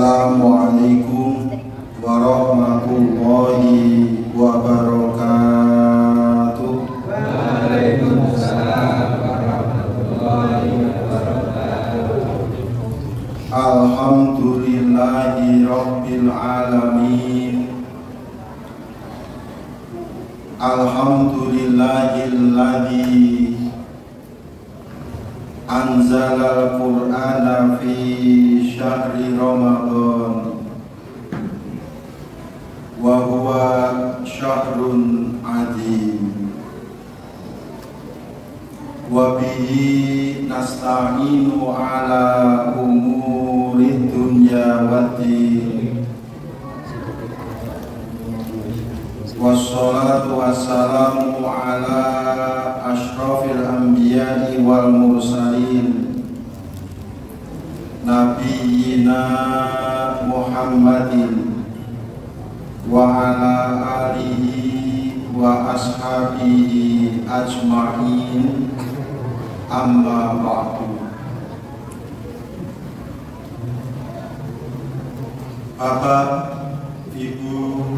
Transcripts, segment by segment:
Assalamualaikum warahmatullahi wabarakatuh. Waalaikumsalam warahmatullahi wabarakatuh. Alhamdulillahi rabbil alamin. Alhamdulillahilladzi anzalal Qur'ana fi syahri Ramadan wa huwa syahrun adzim wa bihi nasta'inu ala umuri dunya waddin wassalatu wassalamu ala ashrafil anbiya'i wal mursalin nabiyyina Muhammadin wa ala alihi wa ashabihi ajma'in, amma ba'du. Bapak, Ibu,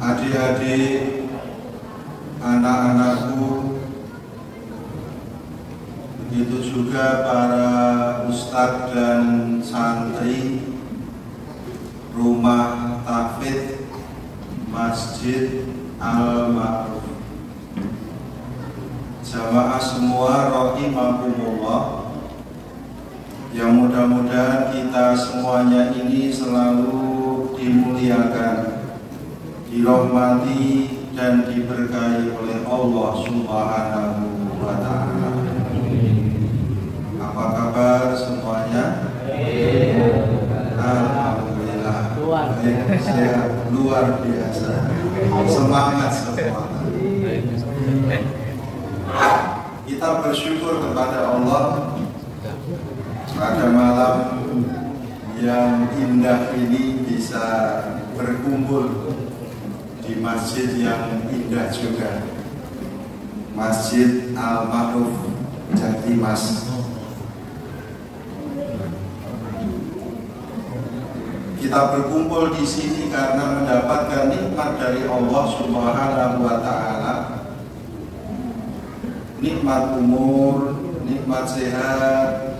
adik-adik, anak-anakku, begitu juga para ustadz dan santri Rumah Tahfidz Masjid Al-Ma'ruf, jamaah semua rahimakumullah, yang mudah-mudahan kita semuanya ini selalu dimuliakan, dirahmati dan diberkahi oleh Allah Subhanahu wa ta'ala. Apa kabar semuanya? Alhamdulillah, sehat, luar biasa, semangat semua. Kita bersyukur kepada Allah pada malam yang indah ini bisa berkumpul di masjid yang indah juga, Masjid Al-Ma'ruf Jatimas. Kita berkumpul di sini karena mendapatkan nikmat dari Allah Subhanahu wa ta'ala, nikmat umur, nikmat sehat,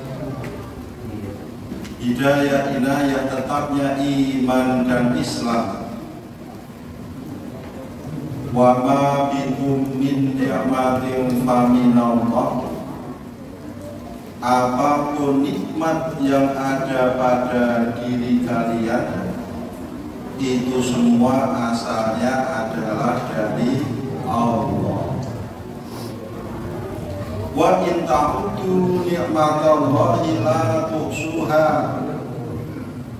hidayah, inayah, tetapnya iman dan Islam. Wa ma bikum min ni'matin faminallah. Apapun nikmat yang ada pada diri kalian, itu semua asalnya adalah dari Allah. Wa in ta'uddu ni'matallahi la tuhsuha.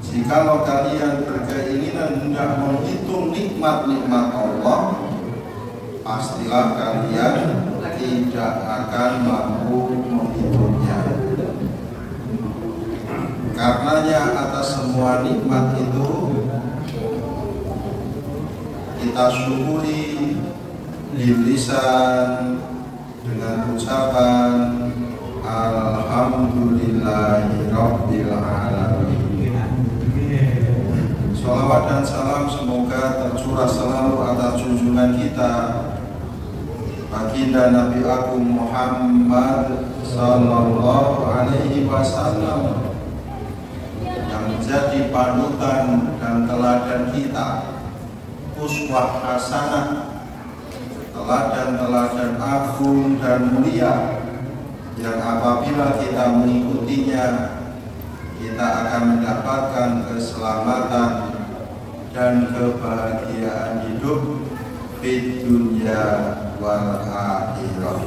Jikalau kalian berkeinginan hendak menghitung nikmat-nikmat Allah, pastilah kalian tidak akan mampu menghitungnya. Karenanya atas semua nikmat itu kita syukuri lisan dengan ucapan Alhamdulillahi rabbil alamin. Shalawat dan salam semoga tercurah selalu atas junjungan kita baginda Nabi Agung Muhammad sallallahu alaihi wasallam, yang menjadi panutan dan teladan kita, uswah hasanah, teladan-teladan agung dan mulia, yang apabila kita mengikutinya, kita akan mendapatkan keselamatan dan kebahagiaan hidup di dunia wal akhirah.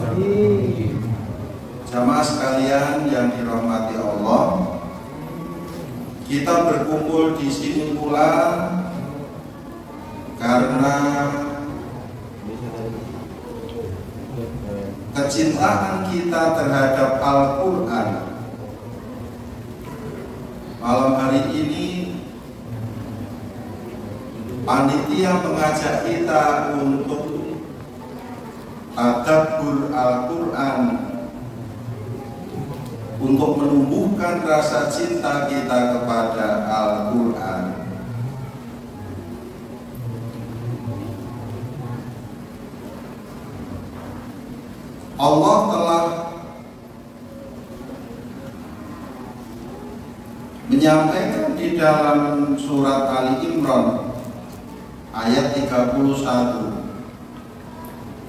Jamaah sekalian yang dirahmati Allah, kita berkumpul di sini pula karena kecintaan kita terhadap Al-Quran. Malam hari ini panitia mengajak kita untuk tadabbur Al-Quran, untuk menumbuhkan rasa cinta kita kepada Al-Quran. Allah telah menyampaikan di dalam surat Ali Imran ayat 31.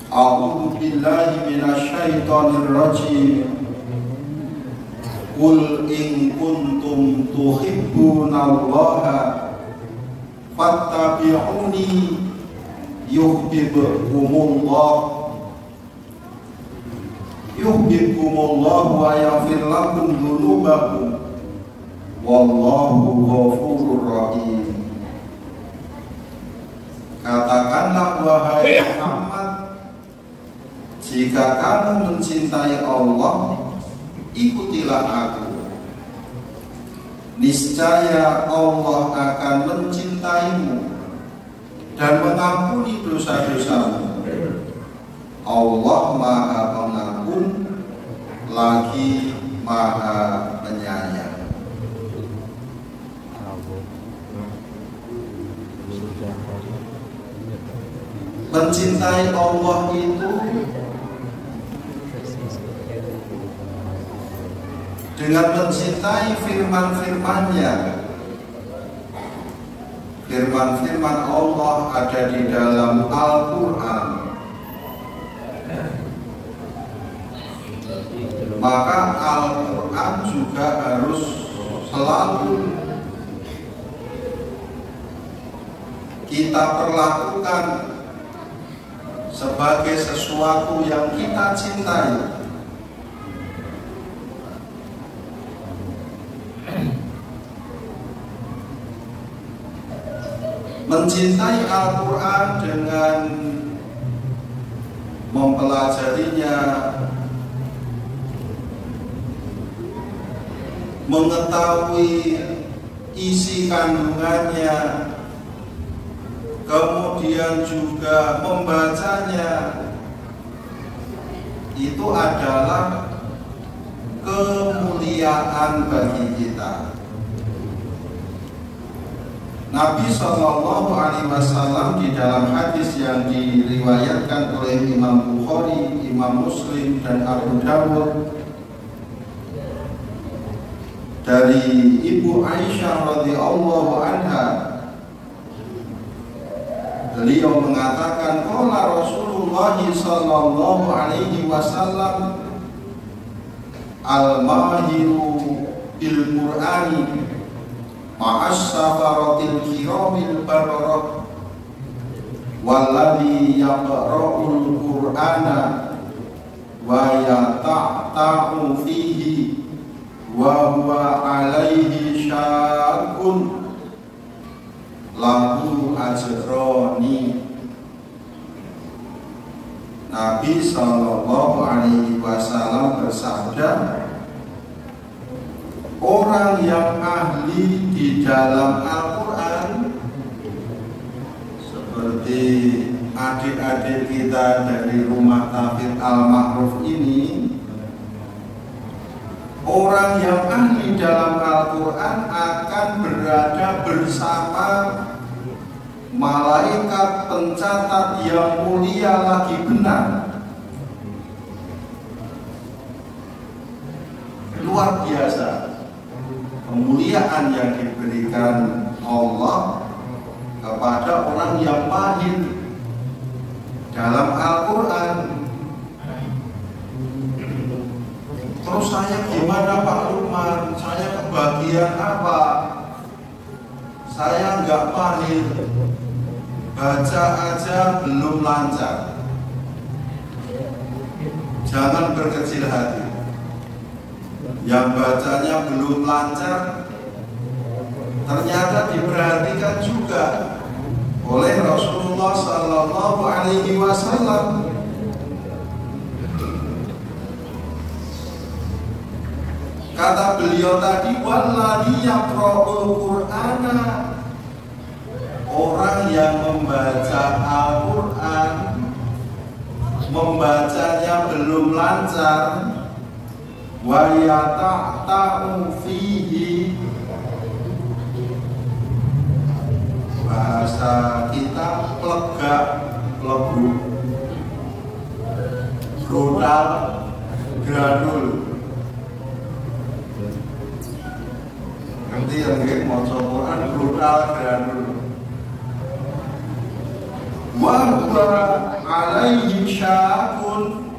A'udzu billahi minasyaitonir rajim. Qul in kuntum tuhibbunallaha fattabi'uni yuhibbukumullah wa yaghfir lakum dzunubakum wallahu ghafurur rahim. Katakanlah wahai Muhammad, jika kamu mencintai Allah, ikutilah aku. Niscaya Allah akan mencintaimu dan mengampuni dosa-dosamu. Allah Maha Pengampun lagi Maha Penyayang. Mencintai Allah itu dengan mencintai firman-firman-Nya. Firman-firman Allah ada di dalam Al-Quran. Maka Al-Quran juga harus selalu kita perlakukan sebagai sesuatu yang kita cintai. Mencintai Al-Quran dengan mempelajarinya, mengetahui isi kandungannya, kemudian juga membacanya, itu adalah kemuliaan bagi kita. Nabi SAW di dalam hadis yang diriwayatkan oleh Imam Bukhari, Imam Muslim, dan Abu Dawud dari Ibu Aisyah radhiyallahu anha, beliau mengatakan, qala Rasulullah sallallahu alaihi wasallam, al-mahiru bil Qur'ani ma'as safaratil kiramil bararah walladhi yaqra'ul Qur'ana wa yata'ta'u fihi wa huwa alaihi syakun lahu ajroni. Nabi sallallahu alaihi wasallam bersabda, orang yang ahli di dalam Al-Quran, seperti adik-adik kita dari rumah Tafsir Al-Ma'ruf ini, orang yang ahli dalam Al-Quran akan berada bersama malaikat pencatat yang mulia lagi benar. Luar biasa kemuliaan yang diberikan Allah kepada orang yang mahir dalam Al-Quran. Terus saya gimana Pak Lukman? Saya kebagian apa? Saya nggak mahir, baca aja belum lancar. Jangan berkecil hati. Yang bacanya belum lancar ternyata diperhatikan juga oleh Rasulullah Sallallahu Alaihi Wasallam. Kata beliau tadi, walladhi yaqra'ul Qur'ana, orang yang membaca Al-Quran, membacanya belum lancar, wa yata'ta'u fihi. Bahasa kita plegak, lebu, brutal, gradul. Nanti yang mau Quran brutal, gradul. Wa huwa alaihi syakun,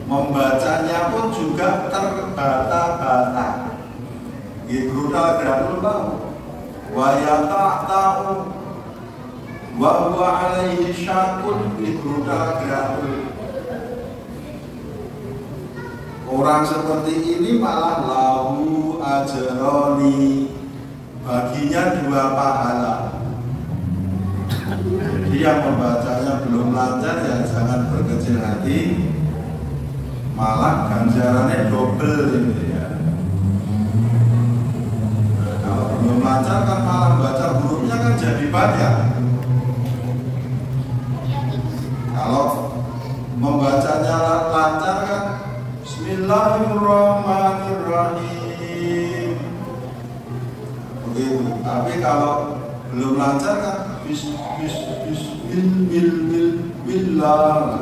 membacanya pun juga terbata-bata. Brutal, gradul tahu. Wa yata'ta'u wa huwa alaihi syakun, brutal, gradul. Orang seperti ini malah lahu ajroni, baginya 2 pahala. Jadi yang membacanya belum lancar ya jangan berkecil hati, malah ganjarannya double gitu ya. Kalau belum lancar kan malah baca hurufnya kan jadi banyak. Kalau membacanya lancar kan Bismillahirrahmanirrahim begitu. Tapi kalau belum lancar kan Bismillah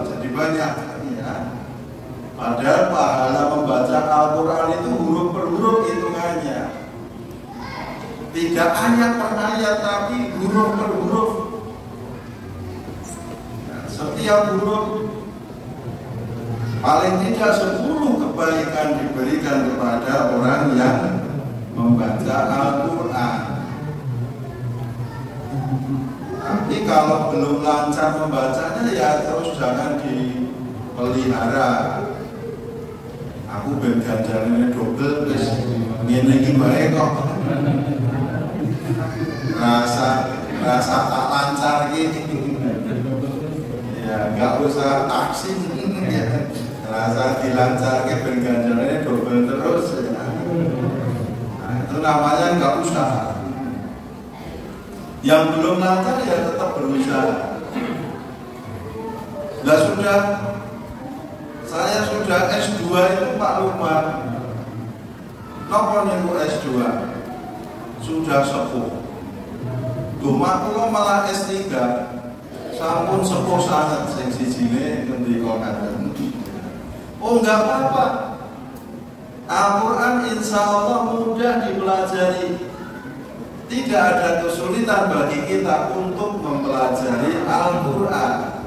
jadi banyak ya. Padahal pahala membaca Al-Quran itu huruf per huruf hitungannya, tidak ayat per ayat tapi huruf per huruf. Nah, setiap huruf paling tidak 10 kebaikan diberikan kepada orang yang membaca Al-Quran. Tapi kalau belum lancar membacanya ya terus jangan dipelihara. Aku ben ganjarannya double wis ngene iki bae kok. Rasa tak lancar gitu. Ya enggak usah taksin ya. Rasa dilancarke ben ganjarannya double terus. Nah, itu namanya enggak usaha. Yang belum lancar ya tetap berusaha. Saya sudah S2 itu maklumat. Napa niku S2? Sudah sepuh. Cuma kula malah S3. Sampun sepuh sangat sing sijine ngendika ngaten. Oh enggak apa-apa. Al-Quran insya Allah mudah dipelajari. Tidak ada kesulitan bagi kita untuk mempelajari Al-Quran.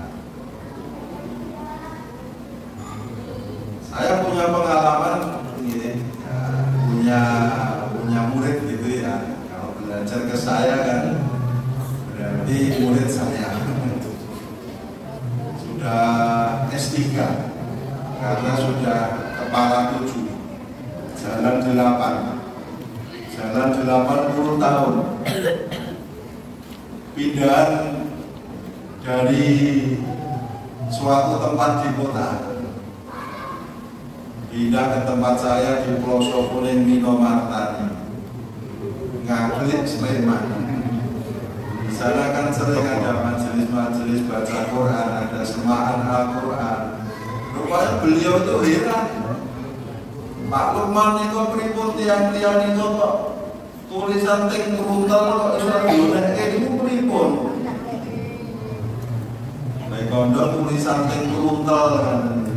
Saya punya pengalaman ini, ya, punya murid gitu ya. Kalau belajar ke saya kan berarti murid saya sudah S3 karena sudah kepala 7, jalan 8. Jalan 80 tahun. Pindahan dari suatu tempat di kota, pindah ke tempat saya di Pelosok Kuning Minomartani, Ngaglik, Sleman. Di sana kan sering ada majelis-majelis baca Quran, ada semaan Al-Quran. Rupanya beliau itu heran. Pak Lukman itu pripun tiang-tiang itu kok tulisan ting runtel kok iso goleke niku pripun? Nek kondok tulisan ting runtel kan.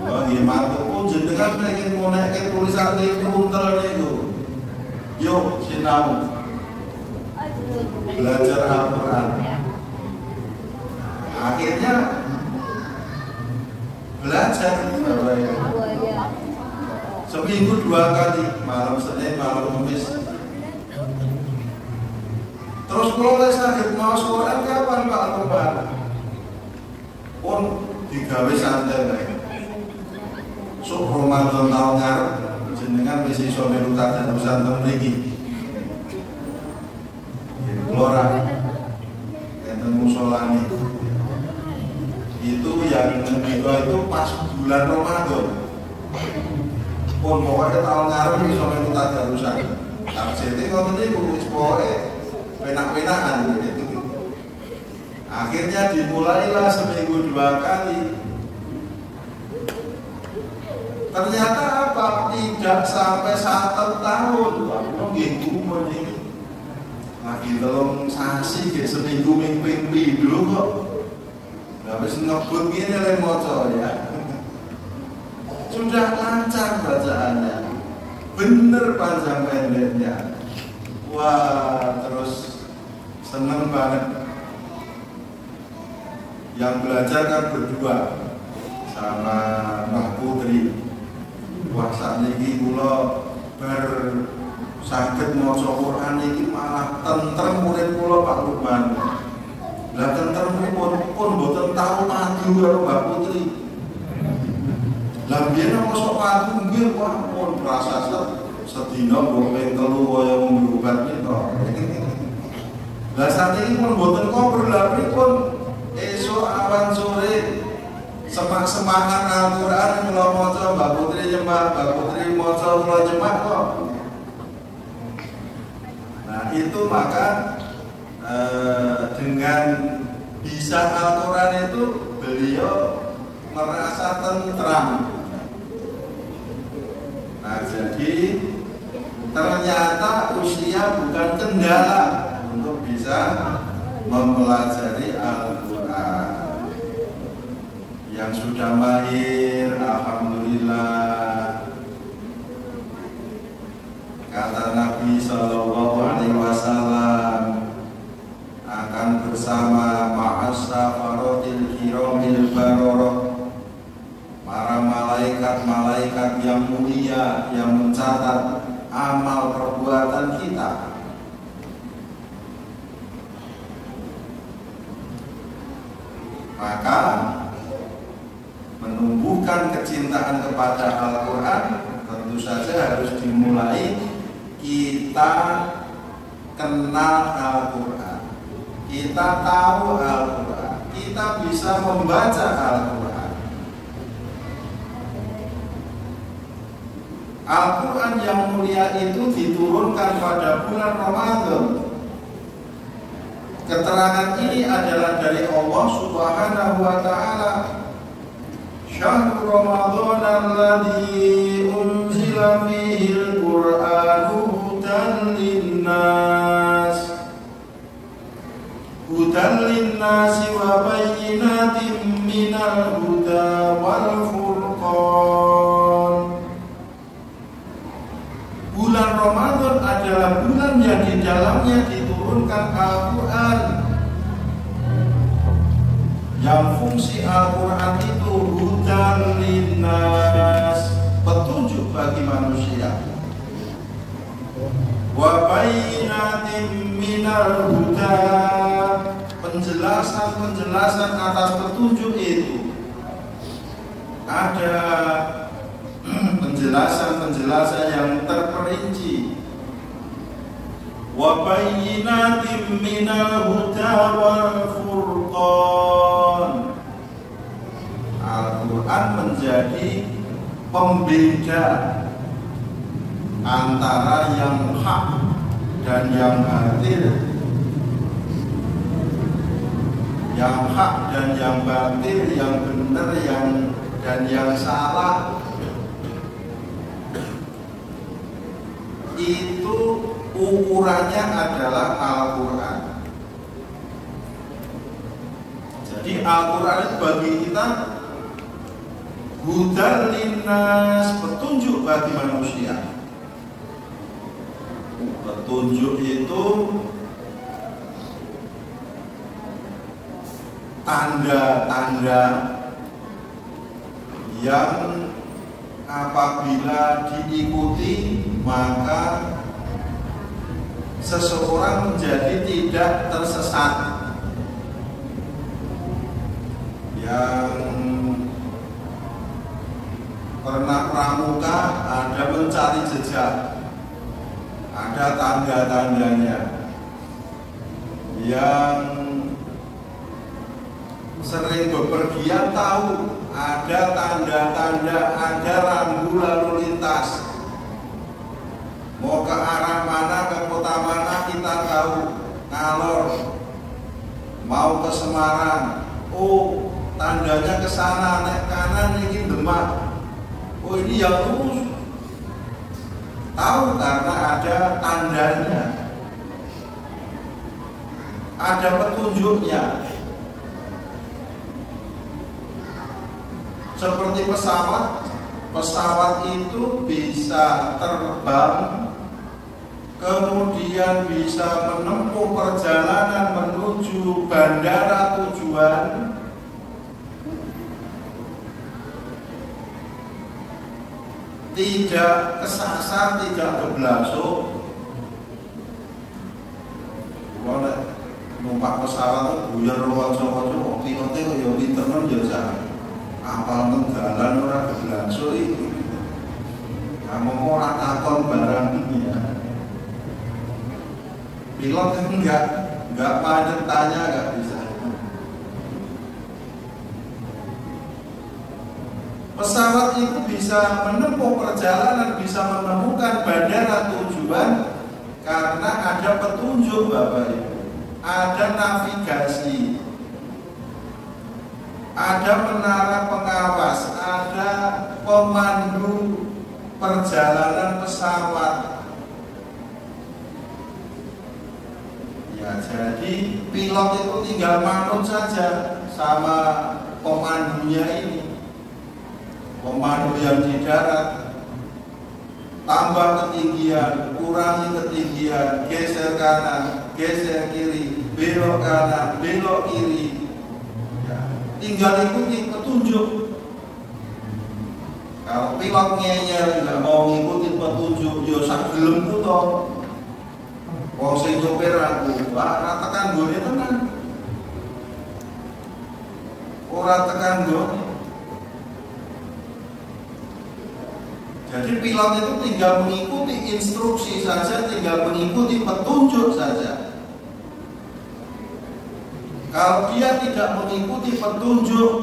Oh nggih matur jenengan pengen ngonekke tulisan ting runtel niku. Yuk sinau. Belajar Al-Quran. Akhirnya belajar seminggu 2 kali, malam Senin, malam Kamis. Terus kalau sakit mau Quran kapan Pak Lukman? Pun digawe santai. Sok Ramadan tahun ngarep jenengan wis iso melu tadarusan teng mriki. Gelora enten musholani. Itu yang kedua itu pas bulan Ramadan. Pun pokoknya tahun ngarep iso melu tadarusan. Jadi kalau ini wis pokoke penak-penakan gitu. Akhirnya dimulailah seminggu 2 kali. Ternyata apa? Tidak sampai 1 tahun. Gitu ini. Lagi telung sasi, seminggu ming dulu kok. Habis ngebut gini oleh moco ya. Sudah lancar bacaannya, bener panjang pendeknya. Wah, terus seneng banget. Yang belajar kan berdua sama Mbah Putri. Wah, saat ini kula bersakit maca Quran ini malah tentrem murid kula Pak Lukman. Lah tentrem pun boten tahu maju karo Mbak Putri. Lah biyen nek sok padu nggih wah pun rasa sedina mbok ping 3 kaya ngombe obat to. Lah sakniki pun boten kober lah pripun esuk awan sore semangat Al-Qur'an kula maca Mbak Putri nyembah, Mbak Putri maca kula nyembah kok. Nah, itu maka dengan bisa Al-Quran itu beliau merasa tentram. Nah, jadi ternyata usia bukan kendala untuk bisa mempelajari Al-Quran. Yang sudah mahir, alhamdulillah. Kata Nabi Sallallahu Alaihi Wasallam akan bersama ma'as-safaratil kiramil bararah, para malaikat-malaikat yang mulia yang mencatat amal perbuatan kita. Maka menumbuhkan kecintaan kepada Al-Quran tentu saja harus dimulai kita kenal Al-Quran, kita tahu Al-Quran, kita bisa membaca Al-Quran. Al-Quran yang mulia itu diturunkan pada bulan Ramadan. Keterangan ini adalah dari Allah Subhanahu wa Ta'ala. Syahrul Ramadan alladzi unzila fihi al-Qur'anu hudan linnas wa bayyinatin minal huda wal furqan. Bulan Ramadan adalah bulan yang di dalamnya diturunkan Al-Quran. Yang fungsi Al-Quran itu hudan linnas, petunjuk bagi manusia. Wa bayyinatin minal huda, penjelasan atas petunjuk itu. Ada penjelasan yang terperinci. Wa bayyinatin minal huda wal furqan. Al-Quran menjadi pembeda antara yang hak dan yang batil, yang hak dan yang batil, yang benar dan yang salah. Itu ukurannya adalah Al-Quran. Jadi Al-Quran itu bagi kita hudan linnas, petunjuk bagi manusia. Petunjuk itu tanda-tanda yang apabila diikuti maka seseorang menjadi tidak tersesat. Yang pernah pramuka ada mencari jejak, ada tanda-tandanya. Yang sering bepergian tahu ada tanda-tanda, ada rambu lalu lintas. Mau ke arah mana, ke kota mana kita tahu. Ngalor, mau ke Semarang, oh tandanya ke sana, naik kanan ini Demak. Oh ini yang lurus. Tahu karena ada tandanya, ada petunjuknya. Seperti pesawat itu bisa terbang, kemudian bisa menempuh perjalanan menuju bandara tujuan. Tidak kesasar, tidak berbelasuk. Kalau numpak pesawat itu buyar rojo-rojo, pilotnya ya pinter kan ya apal tenggalan orang berbelasuk itu. Kamu mau takon barang ini ya. Pilot kan enggak padat tanya, enggak bisa. Pesawat itu bisa menempuh perjalanan, bisa menemukan bandara tujuan karena ada petunjuk Bapak Ibu, ada navigasi, ada menara pengawas, ada pemandu perjalanan pesawat. Ya, jadi pilot itu tinggal manut saja sama pemandunya ini. Pemandu yang di darat, tambah ketinggian, kurangi ketinggian, geser kanan, geser kiri, belok kanan, belok kiri. Ya, tinggal ikuti petunjuk. Kalau pilot ngeyel nggak mau ngikutin petunjuk, yo sak gelem ku to. Wong sing nyopir aku, ora tekan gone tenan. Ora tekan gone. Jadi pilot itu tinggal mengikuti instruksi saja, tinggal mengikuti petunjuk saja. Kalau dia tidak mengikuti petunjuk,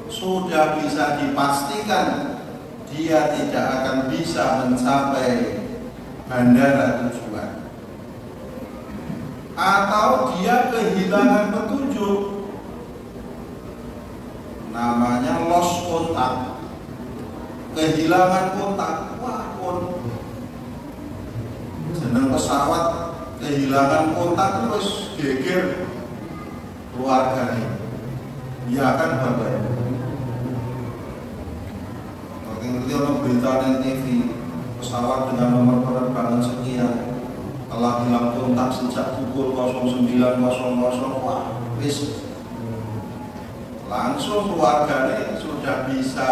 sudah bisa dipastikan dia tidak akan bisa mencapai bandara tujuan. Atau dia kehilangan petunjuk, namanya lost contact. Kehilangan kontak, wah jeneng pesawat kehilangan kontak terus geger keluarganya. Ya kan Bapak Ibu. Ngerti ono berita di TV, pesawat dengan nomor penerbangan sekian telah hilang kontak sejak pukul 09.00. Wah, wis langsung keluarganya sudah bisa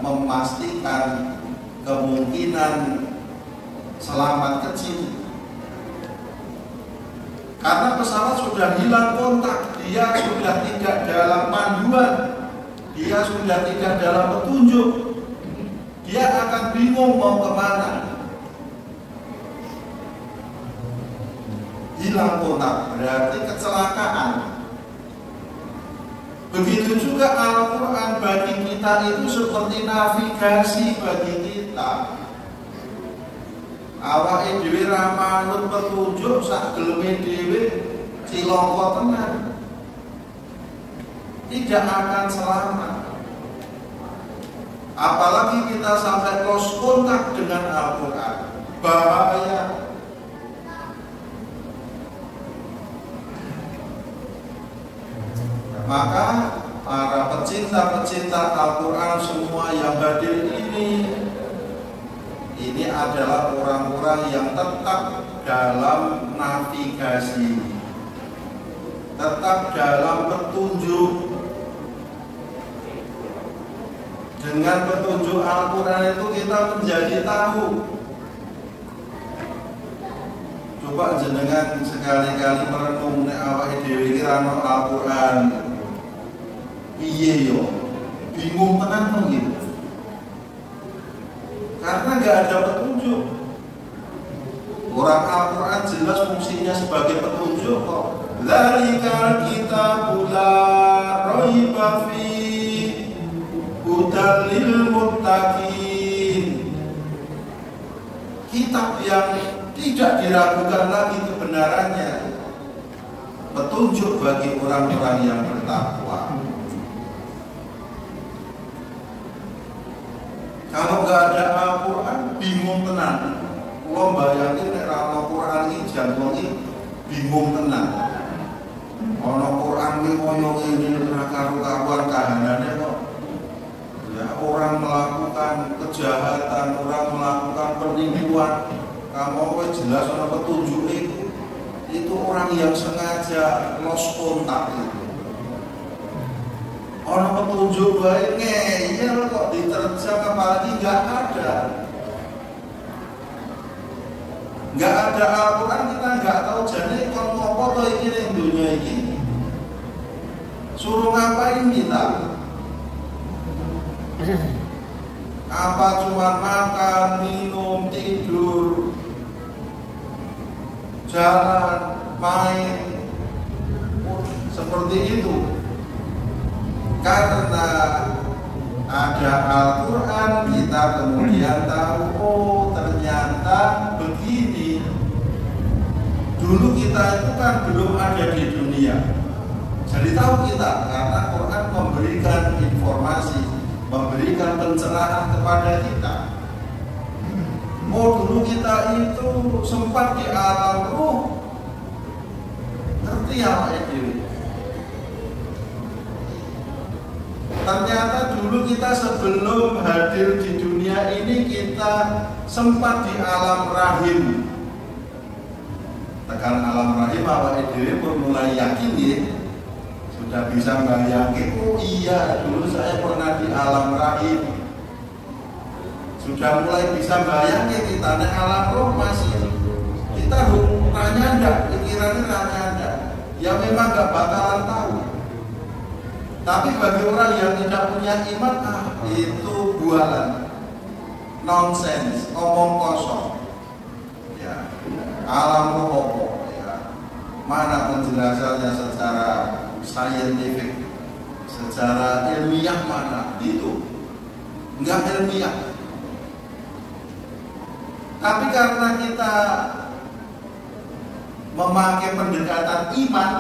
memastikan kemungkinan selamat kecil. Karena pesawat sudah hilang kontak, dia sudah tidak dalam panduan, dia sudah tidak dalam petunjuk, dia akan bingung mau kemana. Hilang kontak berarti kecelakaan. Begitu juga Al-Quran bagi kita itu seperti navigasi bagi kita. Awake dhewe ra manut petunjuk sak geleme dhewe cilaka tenan. Tidak akan selamat. Apalagi kita sampai close kontak dengan Al-Quran. Bahaya. Maka para pecinta-pecinta Al-Quran semua yang hadir ini adalah orang-orang yang tetap dalam navigasi, tetap dalam petunjuk. Dengan petunjuk Al-Quran itu kita menjadi tahu. Coba jenengan sekali-kali merenung nek awake dhewe iki ra ono Al-Quran. Piye yo? Bingung tenan to gitu. Karena nggak ada petunjuk. Orang Al-Quran jelas fungsinya sebagai petunjuk kok. Dzalikal kitabul la raiba fi hudal lil muttaqin. Kitab yang tidak diragukan lagi kebenarannya, petunjuk bagi orang-orang yang bertakwa. Kalau nggak ada bingung tenan. Kula bayangke nek ra ana Quran iki jantung iki bingung tenan. Ana Quran iki koyo ngene ora karo-karuan kahanane kok. Ya, orang melakukan kejahatan, orang melakukan penipuan, kamu jelas ana petunjuk itu orang yang sengaja lost kontak itu. Orang petunjuk baik ngeyel kok diterjang apalagi nggak ada. Nggak ada Al-Quran kita nggak tahu jadi kalau ngopo to iki ning dunia ini. Suruh ngapain kita? Apa cuma makan, minum, tidur, jalan, main, seperti itu. Karena ada Al-Quran kita kemudian tahu, oh ternyata begini. Dulu kita itu kan belum ada di dunia. Jadi tahu kita karena Quran memberikan informasi, memberikan pencerahan kepada kita. Oh dulu kita itu sempat di alam ruh. Ngerti apa itu? Ternyata dulu kita sebelum hadir di dunia ini kita sempat di alam rahim. Tekan alam rahim awake dhewe pun mulai yakin ya. Sudah bisa bayangin, oh iya dulu saya pernah di alam rahim. Sudah mulai bisa bayangin kita di alam roh masih. Kita tanya enggak, pikirannya tanya enggak. Ya memang enggak bakalan tahu. Tapi bagi orang yang tidak punya iman, itu bualan, nonsens, ngomong kosong. Ya, alam roh, ya. Mana penjelasannya secara saintifik, secara ilmiah mana? Itu enggak ilmiah. Tapi karena kita memakai pendekatan iman,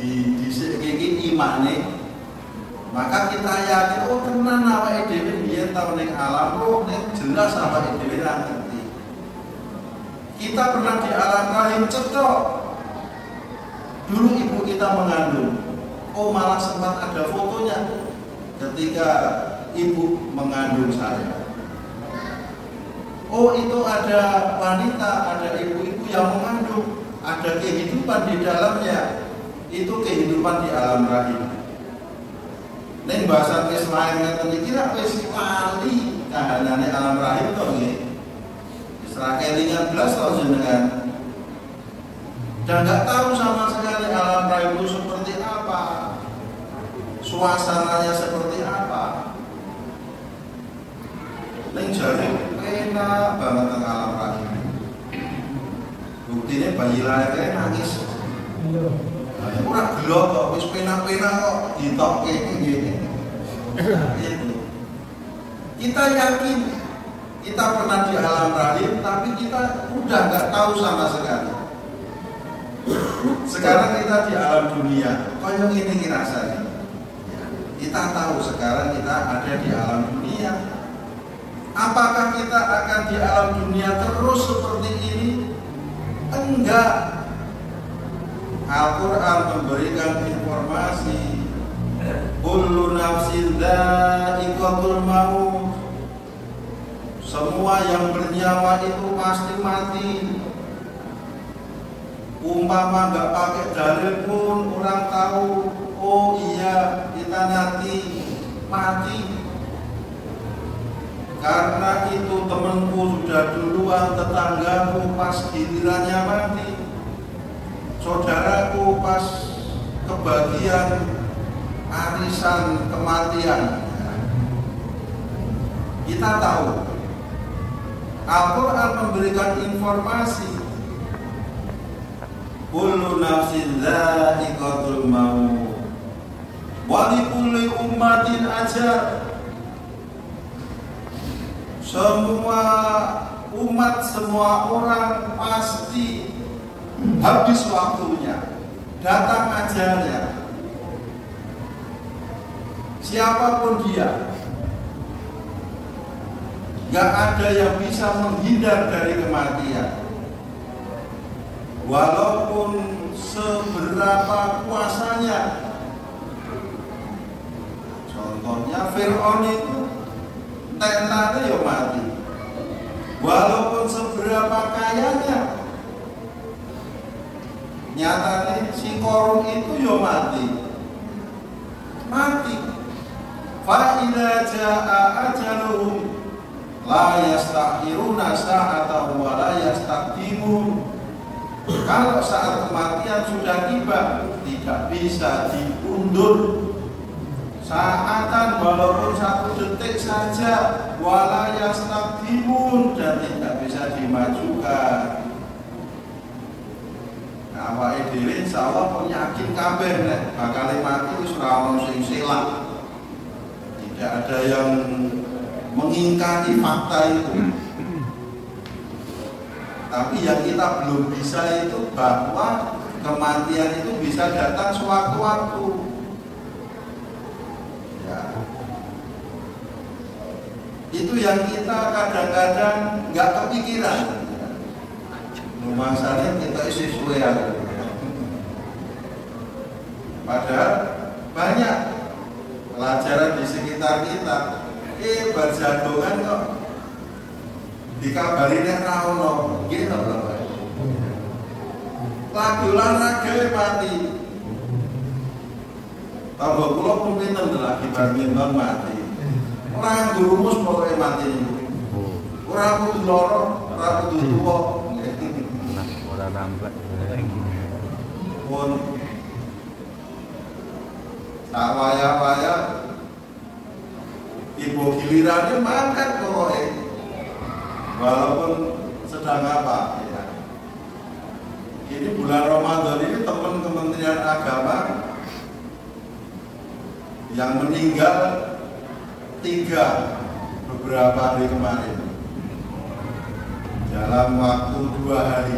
di segi iman nih, maka kita yakin oh tenan awake dhewe biyen tau ning alam roh ning jelas awake dhewe ra ngerti. Kita pernah di alam rahim cecok. Dulu ibu kita mengandung. Oh malah sempat ada fotonya ketika ibu mengandung saya. Oh itu ada wanita, ada ibu-ibu yang mengandung, ada kehidupan di dalamnya. Itu kehidupan di alam rahim. Neng bahasa Islam ngeten iki ra wis wali kahanane alam rahim to nggih. Wis ra kelingan blas to jenengan. Dan enggak tahu sama sekali alam rahim itu seperti apa. Suasananya seperti apa. Neng jare enak banget teng alam rahim. Buktinya bayi lahir nangis. Ora gelo kok wis penak-penak kok ditokke ngene. Kita yakin kita pernah di alam rahim tapi kita udah nggak tahu sama sekali. Sekarang kita di alam dunia, kayak ini rasanya. Kita tahu sekarang kita ada di alam dunia. Apakah kita akan di alam dunia terus seperti ini? Enggak. Al-Quran memberikan informasi kullu nafsin dha'iqatul maut. Semua yang bernyawa itu pasti mati. Umpama nggak pakai dalil pun orang tahu, oh iya kita nanti mati. Karena itu temanku sudah duluan, tetanggaku pas gilirannya mati. Saudaraku pas kebagian arisan kematian. Kita tahu Al-Quran memberikan informasi kullu nafsin dha'iqatul maut wa likulli ummatin ajal. Semua umat, semua orang pasti habis waktunya, datang ajalnya. Siapapun dia, Nggak ada yang bisa menghindar dari kematian. Walaupun seberapa kuasanya. Contohnya Fir'aun itu tentarnya ya mati. Walaupun seberapa kayanya, nyatanya si Korun itu ya mati. Fa'idha ja'a ajaluhum la yastakhiruna sa'atan wa la yastaqdimun. Kalau saat kematian sudah tiba, tidak bisa diundur saatan walaupun 1 detik saja, wala yastaqdimun, dan tidak bisa dimajukan. Awake dhewe insyaallah pun yakin kabeh nek bakal mati wis ora ono sing selak. Tidak ada yang mengingkari fakta itu. Tapi yang kita belum bisa itu bahwa kematian itu bisa datang sewaktu-waktu. Ya. Itu yang kita kadang-kadang nggak kepikiran. Masalahnya kita isi suwean. Padahal banyak pelajaran di sekitar kita. Berjagongan kok dikabari nek ra ono, nggih to, Bapak. Lagi olahraga mati. Tambah kula pun pinten lagi badminton mati. Ora ngurumus pokoke mati niku. Ora kudu loro, ora kudu tuwa. Ora nambah. Pun tak waya-waya ibu gilirannya mangkat pokoke. Walaupun sedang apa ya. Ini bulan Ramadan ini teman Kementerian Agama yang meninggal 3 beberapa hari kemarin dalam waktu 2 hari.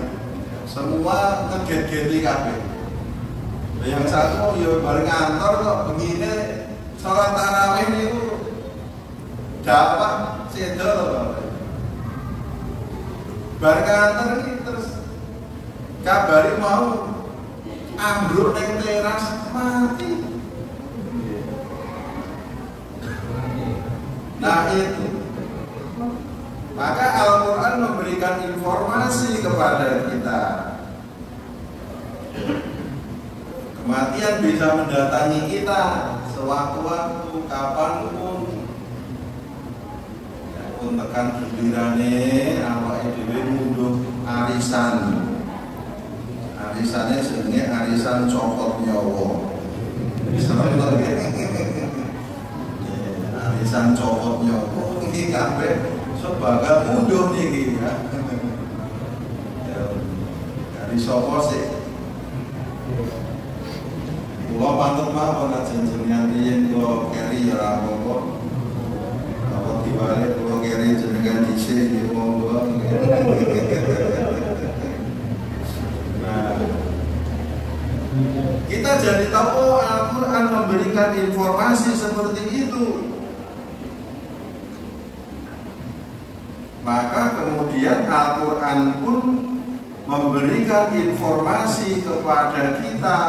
Semua ngeget-geti kabeh. Yang satu ya bareng kantor kok begini sholat tarawih itu dapat sedo loh. Bareng kantor ini terus kabari mau ambruk neng teras mati. Nah itu, maka Al-Quran memberikan informasi kepada kita. Kematian bisa mendatangi kita sewaktu-waktu, kapanpun. Ya pun tekan gilirane awake dhewe munduh arisan. Arisannya jenenge arisan cokot nyawa. Serem to nggih. Arisan cokot nyawa iki kabeh sebagai mundur niki ya. Dari sapa sih? Kula pantun mawon jenengan riyen kula keri ya ora apa-apa. Apa diwale kula keri jenengan dhisik nggih monggo. Nah, kita jadi tahu Al-Quran memberikan informasi seperti itu. Maka kemudian Al-Quran pun memberikan informasi kepada kita.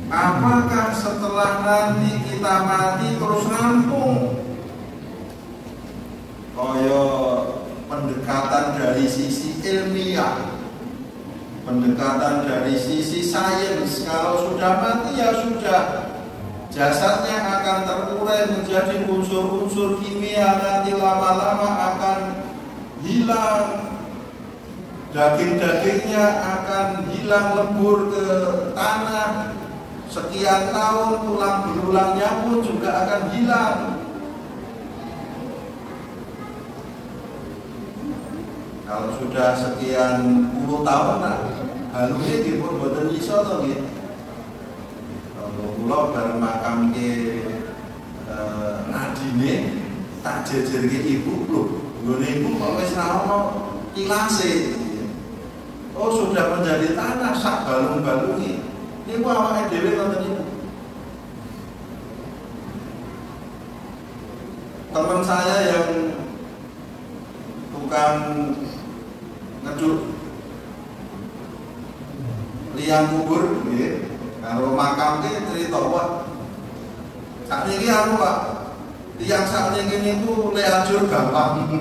Apakah setelah nanti kita mati terus rampung? Kaya pendekatan dari sisi ilmiah, pendekatan dari sisi sains, kalau sudah mati ya sudah, jasadnya akan terurai menjadi unsur-unsur kimia, nanti lama-lama akan hilang, daging-dagingnya akan hilang lebur ke tanah, sekian tahun tulang belulangnya pun juga akan hilang. Kalau sudah sekian puluh tahun, halusnya dipun boten iso to nggih. Kalau kula bareng makam ke nadine tak jejerke ibu lho, nggone ibu kok wis ra ono tilase. Oh sudah menjadi tanah sak balung-balungi. Niku awake dhewe ngoten niku. Teman saya yang tukang ngeduk liang kubur nggih. Karo makam ki cerita wah. Sakniki anu Pak. Tiyang sakniki niku lek ajur gampang.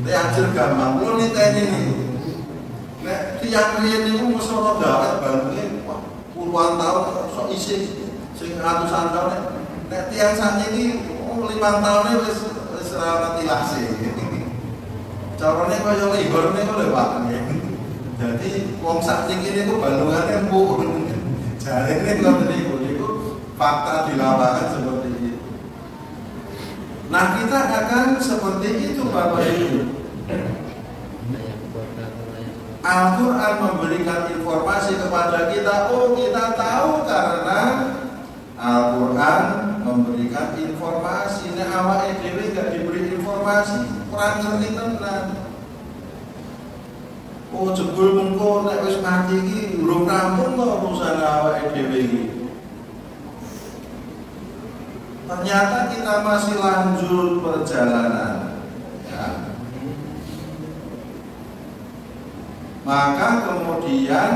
Lek ajur gampang kula niteni niku. Nek tiyang riyen niku mesti ana dawet bangunge wah puluhan tahun sok isih sing ratusan tahun. Nek tiyang sakniki 5 tahun wis ora ngerti lase. Carane kaya libur niku lho Pak. Jadi wong sakniki niku balungane empuk. Jarene ngoten niku fakta di lapangan seperti itu. Nah kita akan seperti itu Bapak Ibu. Al-Quran memberikan informasi kepada kita. Oh kita tahu karena Al-Quran memberikan informasi. Nek awake dhewe gak diberi informasi, kurang ngerti tenan. Oh jebul mengko nek wis mati iki urung rampung to urusan awake dhewe iki. Ternyata kita masih lanjut perjalanan ya. Maka kemudian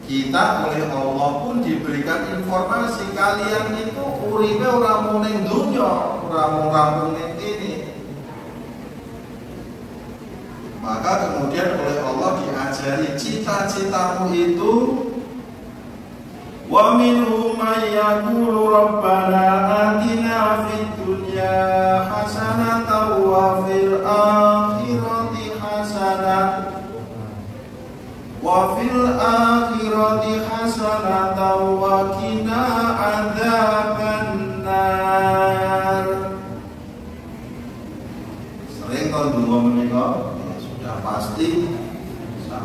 kita oleh Allah pun diberikan informasi kalian itu uripe ora mung ning donya, ora mung rampung ning kene. Maka kemudian oleh Allah diajari cita-citamu itu. Wa minhum may yaqulu rabbana atina fid dunya hasanatan wa fil akhirati hasanatan wa fil akhirati hasanatan wa qina adzabannar. Sering kalau donga menika sudah pasti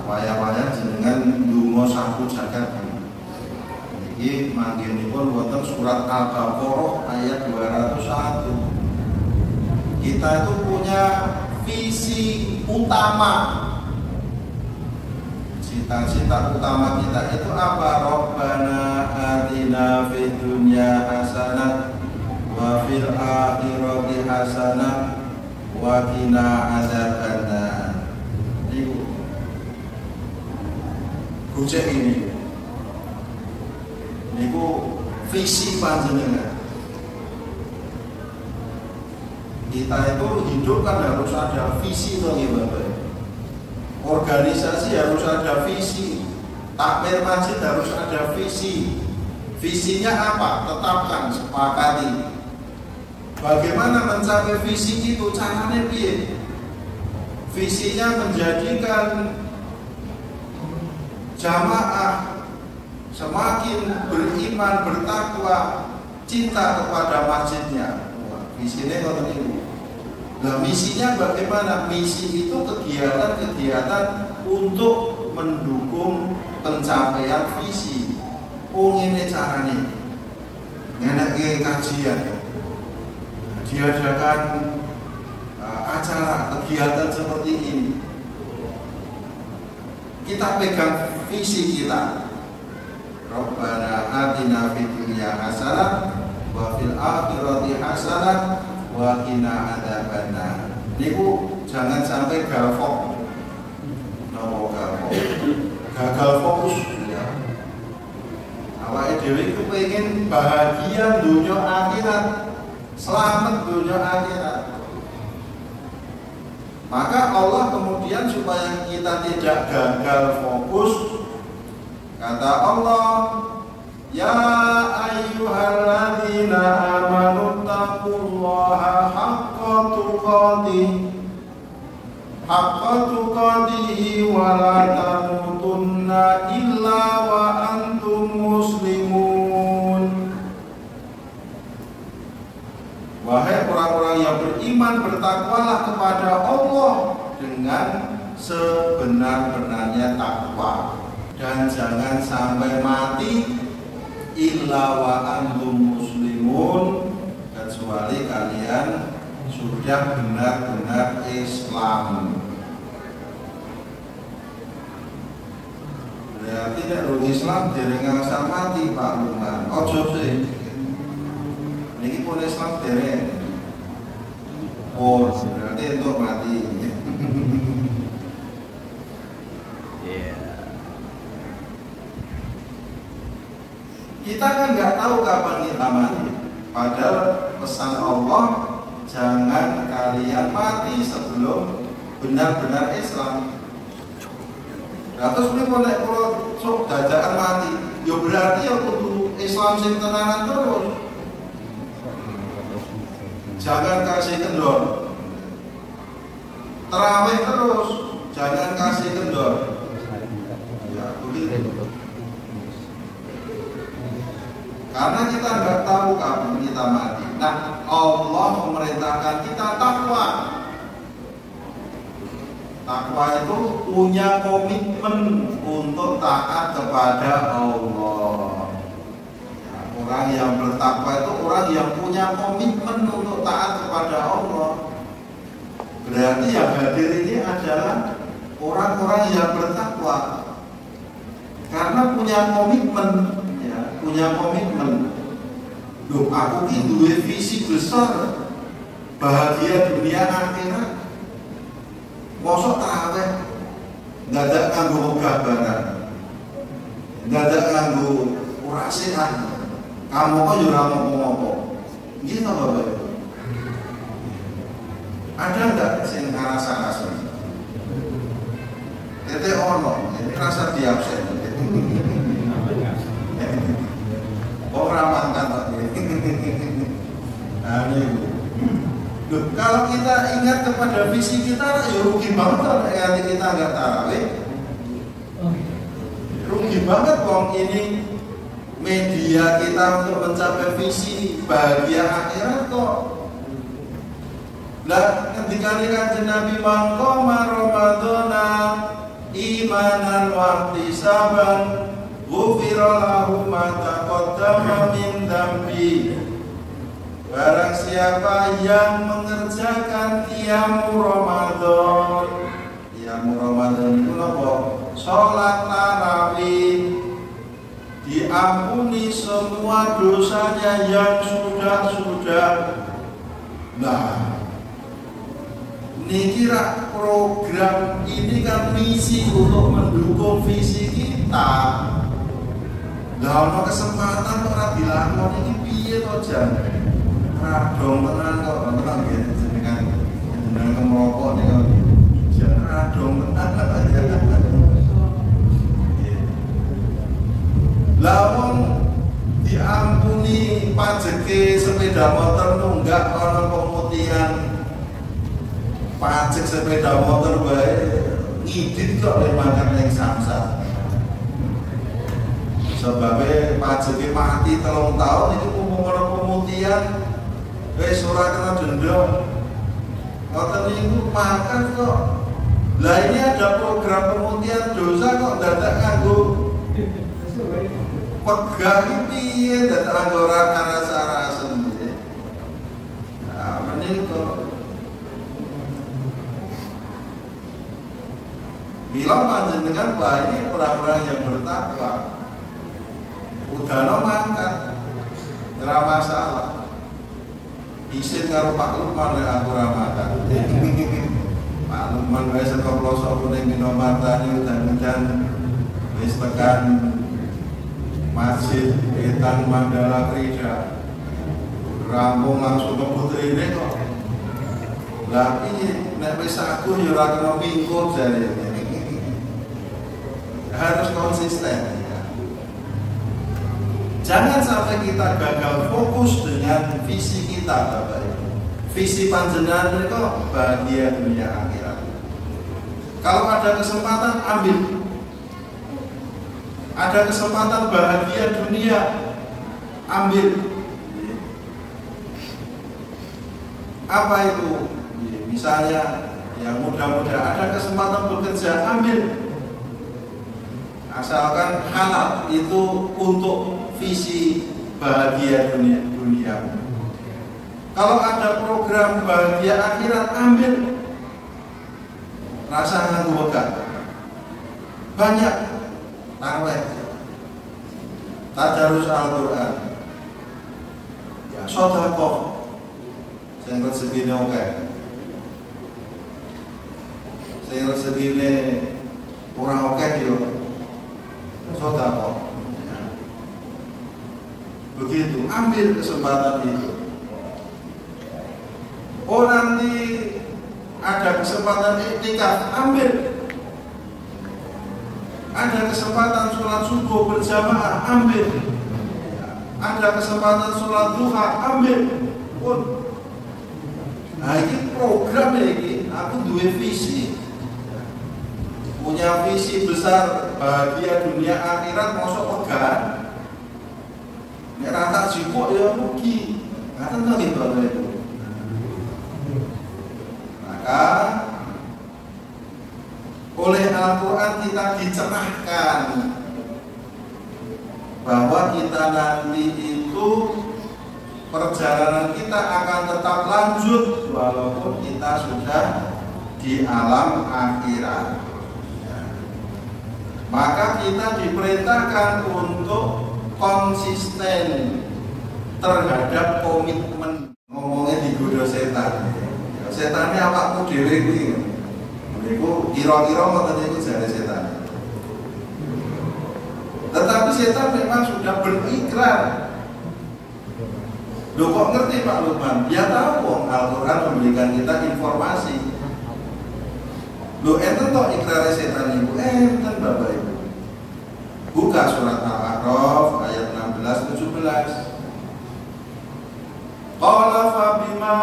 waya-waya jenengan donga sapu jagat. Ini manggenipun wonten surat Al-Baqarah ayat 201. Kita itu punya visi utama. Cita-cita utama kita itu apa? Rabbana atina fid dunya hasanah wa fil akhirati hasanah wa qina adzabannar. Niku gojek ini. Niku visi panjenengan. Kita itu hidup kan harus ada visi toh Bapak. Organisasi harus ada visi. Takmir masjid harus ada visi. Visinya apa? Tetapkan, sepakati. Bagaimana mencapai visi itu? Caranya piye? Visinya menjadikan jamaah semakin beriman, bertakwa, cinta kepada masjidnya. Visinya ngoten niku. Nah, misinya bagaimana? Misi itu kegiatan-kegiatan untuk mendukung pencapaian visi. Oh, ngene carane. Ngeneke kajian. Diadakan acara kegiatan seperti ini. Kita pegang visi kita. Rabbana atina fid dunya hasanah wa fil akhirati hasanah wa qina adzabannar. Niku jangan sampai galfok. Napa galfok? Gagal fokus ya. Awake dhewe iku pengen bahagia dunia akhirat, selamat dunia akhirat. Maka Allah kemudian supaya kita tidak gagal fokus, kata Allah, ya ayyuhalladzina amanu taqullaha haqqa tuqatih wa la tamutunna illa wa antum muslimun. Wahai orang-orang yang beriman, bertakwalah kepada Allah dengan sebenar-benarnya takwa. Dan jangan sampai mati illa wa antum muslimun, kecuali kalian sudah benar-benar Islam. Berarti nek Islam dereng ngasal mati Pak Luman. Ojo sih. Niki pun Islam dereng. Oh, berarti untuk mati. Kita kan nggak tahu kapan kita mati. Padahal pesan Allah, jangan kalian mati sebelum benar-benar Islam. Nah, terus ini kalau sok dadakan mati, ya berarti ya kudu Islam sing tenanan terus. Jangan kasih kendor. Terawih terus, jangan kasih kendor. Ya, begitu. Karena kita nggak tahu kapan kita mati. Nah, Allah memerintahkan kita takwa. Takwa itu punya komitmen untuk taat kepada Allah. Ya, orang yang bertakwa itu orang yang punya komitmen untuk taat kepada Allah. Berarti yang hadir ini adalah orang-orang yang bertakwa. Karena punya komitmen. Punya komitmen. Loh, aku ki duwe visi besar bahagia dunia akhirat. Mosok tarawih nggak ada nganggo gambaran, nggak ada nganggo urasian. Kamu kok juga ngomong-ngomong gitu Bapak Ibu. Ada nggak sing rasa-rasa? Tete ono, ini rasa diabsen. Orang mantan nah, ini. Loh, kalau kita ingat kepada visi kita, ya rugi banget kalau kita nggak tarawih. Rugi banget wong ini media kita untuk mencapai visi bahagia akhirat kok. Lah, ketika Kanjeng Nabi mangkoma Ramadhana imanan wa ihtisaban ghufira lahu ma taqaddama min dambi. Barang siapa yang mengerjakan qiyamul Ramadan. Qiyamul Ramadan itu apa? Salat tarawih. Diampuni semua dosanya yang sudah-sudah. Nah, ini kira program ini kan misi untuk mendukung visi kita. Lah ono kesempatan ora dilakoni iki piye to jan? Radong tenan kok tenan nggih jenengan merokok niku. Jan radong tenan. Lah wong diampuni pajeke sepeda motor nunggak ana pemutihan. Pajak sepeda motor bae ngidit kok makan ning Samsat. Sebabnya pajake mati 3 tahun itu umumnya pemutihan wis ora kena denda. Ngoten niku makan kok. Lah ini ada program pemutihan dosa kok dadak nganggo pegah iki piye dadak nganggo rasa-rasa nggih. Nah, menika bilang panjenengan bahwa ini orang-orang yang bertakwa. Udah no mangkat, ora masalah. Isin karo Pak Lukman nek aku ora makan. Pak Lukman wae saka pelosok kuning dina matane udan-udan wis tekan Masjid Etan Mandala Krida. Rampung langsung ke putrine kok. Lah iki nek wis aku ya ora kena mingkut jare. Harus konsisten. Jangan sampai kita gagal fokus dengan visi kita, Bapak Ibu. Visi panjenengan mereka bahagia dunia akhirat. Kalau ada kesempatan, ambil. Ada kesempatan bahagia dunia, ambil. Apa itu? Misalnya, yang mudah-mudahan ada kesempatan bekerja, ambil. Asalkan halal itu untuk visi bahagia dunia. Kalau ada program bahagia akhirat, ambil. Rasa nganggo wegah. Banyak tarawih, tadarus Al-Qur'an, ya sedekah, sing rezekine akeh. sing rezekine ora akeh yo sedekah. Begitu, ambil kesempatan itu. Oh nanti ada kesempatan iktikaf, ambil. Ada kesempatan sholat subuh berjamaah, ambil. Ada kesempatan sholat duha, ambil. Pun. Nah ini program ini, aku duwe visi. Punya visi besar bahagia dunia akhirat, mosok pegan. Nek rata jipuk ya rugi. Ngaten to nggih Bapak Ibu. Maka oleh Al-Quran kita dicerahkan bahwa kita nanti itu perjalanan kita akan tetap lanjut walaupun kita sudah di alam akhirat. Maka kita diperintahkan untuk konsisten terhadap komitmen. Ngomongnya digoda setan. Setannya awakmu dhewe kuwi. Iku kira-kira ngoten niku jare setan. Tetapi setan memang sudah berikrar. Loh kok ngerti Pak Lukman? Dia tahu wong Al-Quran memberikan kita informasi. Loh enten toh ikrar setan niku? Enten Bapak Ibu. Buka surat Al-A'raf ayat 16-17. Qala fa bima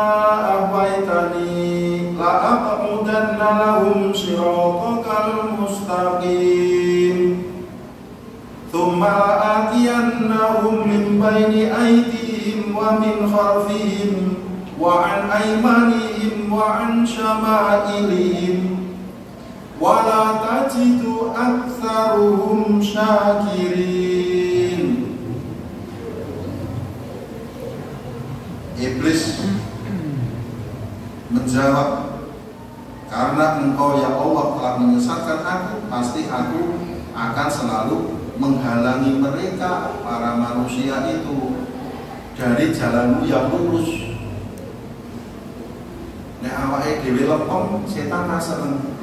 ahwaitani la aqudanna lahum siratakal mustaqim thumma atiyannahum min baini aydihim wa min khalfihim wa an aymanihim wa an shama'ilihim wa la tajidu aktsaruhum syakirin. Iblis menjawab, karena engkau ya Allah telah menyesatkan aku, pasti aku akan selalu menghalangi mereka, para manusia itu, dari jalanmu yang lurus. Nek awake dhewe lempeng, setan rasane.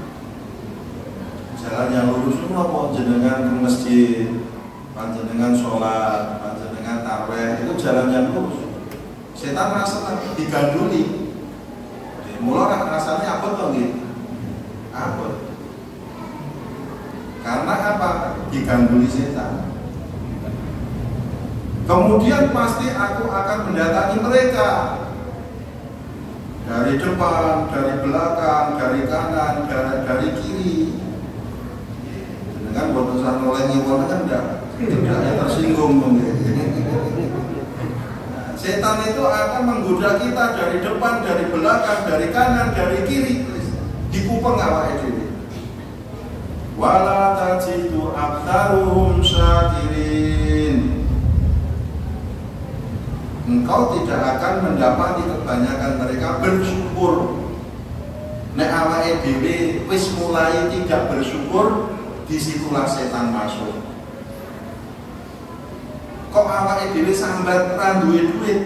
Jalan yang lurus itu apa? Jenengan ke masjid, panjenengan sholat, panjenengan tarweh, itu jalan yang lurus. Setan rasa diganduli. Mula rasanya apa tuh gitu? Apa? Karena apa? Diganduli setan. Kemudian pasti aku akan mendatangi mereka dari depan, dari belakang, dari kanan, dari kiri. Dengan bodosan oleh nyiwon kan tidak tersinggung setan itu akan menggoda kita dari depan, dari belakang, dari kanan, dari kiri, dikupeng awake dhewe. Wala tajidu aktsaruhum syakirin. Engkau tidak akan mendapati kebanyakan mereka bersyukur. Nek awake dhewe wis mulai tidak bersyukur, disitulah setan masuk. Kok awake dhewe sambat ra duwe duit.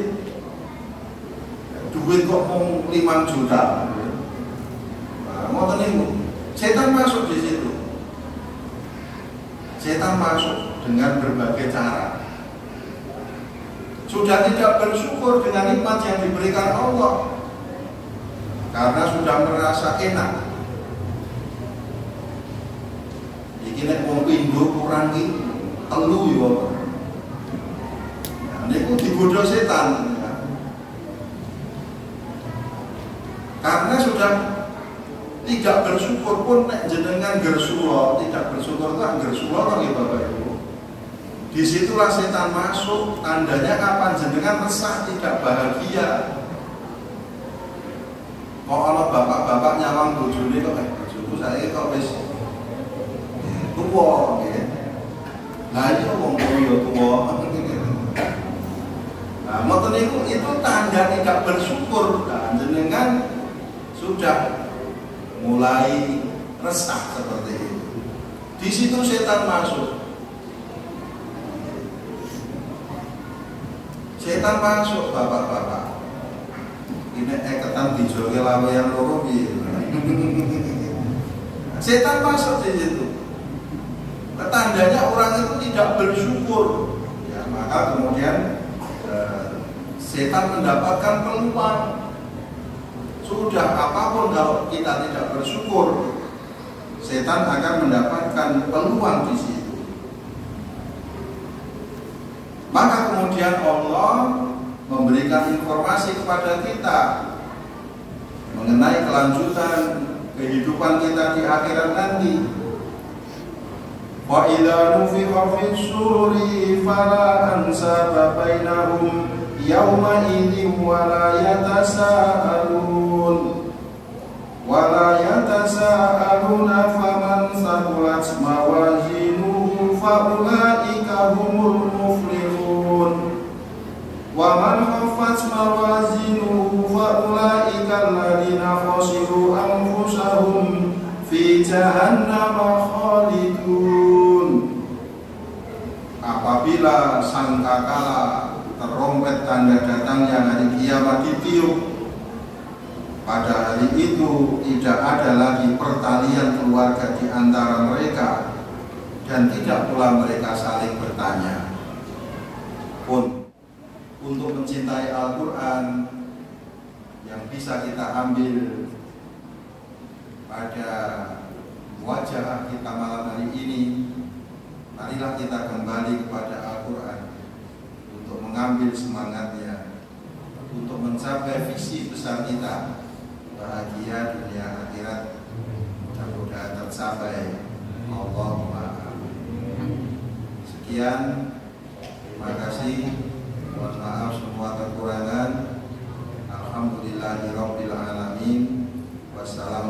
Duit kok mung 5 juta. Nah, ngoten niku. Setan masuk di situ. Setan masuk dengan berbagai cara. Sudah tidak bersyukur dengan nikmat yang diberikan Allah. Karena sudah merasa enak. Iki nek wong pindho kurang iki telu yo. Niku digoda setan. Karena sudah tidak bersyukur pun nek jenengan gersula, tidak bersyukur kan gersula nggih Bapak Ibu. Disitulah setan masuk, tandanya kapan jenengan resah tidak bahagia. Kok ana bapak-bapak nyawang bojone kok bojoku saiki kok wis tuwa nggih. Lah iya wong tuwa tuwa. Nah, moten itu tanda tidak bersyukur. Nah, jenengan sudah mulai resah seperti itu. Di situ setan masuk. Setan masuk, bapak-bapak. Ini eketan dijoge lawe yang loro piye. Setan masuk di situ. Tandanya orang itu tidak bersyukur. Ya, maka kemudian setan mendapatkan peluang. Sudah apapun kalau kita tidak bersyukur, setan akan mendapatkan peluang di situ. Maka kemudian Allah memberikan informasi kepada kita mengenai kelanjutan kehidupan kita di akhirat nanti. Wa idza nufiqa fis-suri fala ansaba bainahum yawma idzin wa la yatasaalun faman thaqulat mawazinuhu fa ulaika humul muflihun wa man khaffat mawazinuhu fa ulaika alladziina khasiru anfusahum fi jahannam khalidun. Apabila sangkakala terompet tanda datangnya hari kiamat ditiup, pada hari itu tidak ada lagi pertalian keluarga di antara mereka dan tidak pula mereka saling bertanya. Pun untuk mencintai Al-Quran yang bisa kita ambil pada wajah kita malam hari ini, marilah kita kembali kepada Al-Quran untuk mengambil semangatnya, untuk mencapai visi besar kita, bahagia dunia akhirat, mudah-mudahan tercapai. Allahumma amin. Sekian, terima kasih. Mohon maaf semua kekurangan. Alhamdulillahirabbil alamin. Wassalam.